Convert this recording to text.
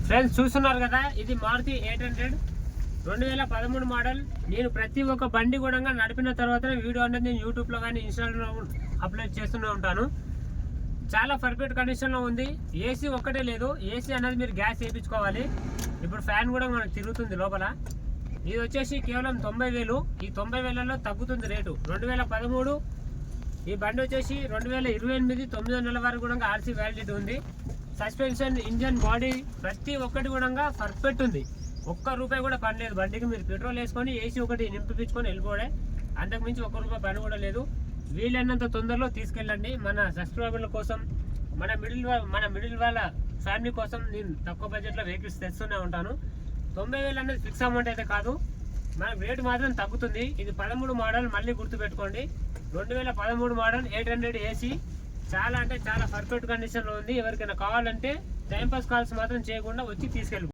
Friends చూస్తున్నారు కదా, ఇది మారుతి 800 2013 మోడల్. నేను ప్రతి ఒక్క బండి కూడా నడిపిన తర్వాత వీడియో అనేది నేను యూట్యూబ్లో కానీ ఇన్స్టాగ్రామ్లో అప్లోడ్ చేస్తూనే ఉంటాను. చాలా పర్ఫెక్ట్ కండిషన్లో ఉంది. ఏసీ ఒక్కటే లేదు, ఏసీ అనేది మీరు గ్యాస్ వేయించుకోవాలి. ఇప్పుడు ఫ్యాన్ కూడా మనకు తిరుగుతుంది లోపల. ఇది వచ్చేసి కేవలం 90,000. ఈ 90,000లో తగ్గుతుంది రేటు. 2013 ఈ బండి వచ్చేసి 2028 9వ నెల వరకు కూడా ఆర్సీ వ్యాలిడిటీ ఉంది. సస్పెన్షన్, ఇంజన్, బాడీ ప్రతి ఒక్కటి కూడా పర్ఫెక్ట్ ఉంది. ఒక్క రూపాయి కూడా పని లేదు బండికి. మీరు పెట్రోల్ వేసుకొని ఏసీ ఒకటి నింపించుకొని వెళ్ళిపోవడే, అంతకుమించి ఒక్క రూపాయి పని కూడా లేదు. వీలైనంత తొందరలో తీసుకెళ్ళండి. మన సబ్స్క్రైబర్ల కోసం, మన మిడిల్ వాళ్ళ ఫ్యామిలీ కోసం నేను తక్కువ బడ్జెట్లో వెహికల్స్ తెస్తూనే ఉంటాను. 90,000 అనేది ఫిక్స్ అమౌంట్ అయితే కాదు, మనకు రేటు మాత్రం తగ్గుతుంది. ఇది 13 మోడల్, మళ్ళీ గుర్తుపెట్టుకోండి. 2013 మోడల్ 800 ఏసీ. చాలా అంటే చాలా పర్ఫెక్ట్ కండిషన్లో ఉంది. ఎవరికైనా కావాలంటే టైంపాస్ కాల్స్ మాత్రం చేయకుండా వచ్చి తీసుకెళ్ళిపో.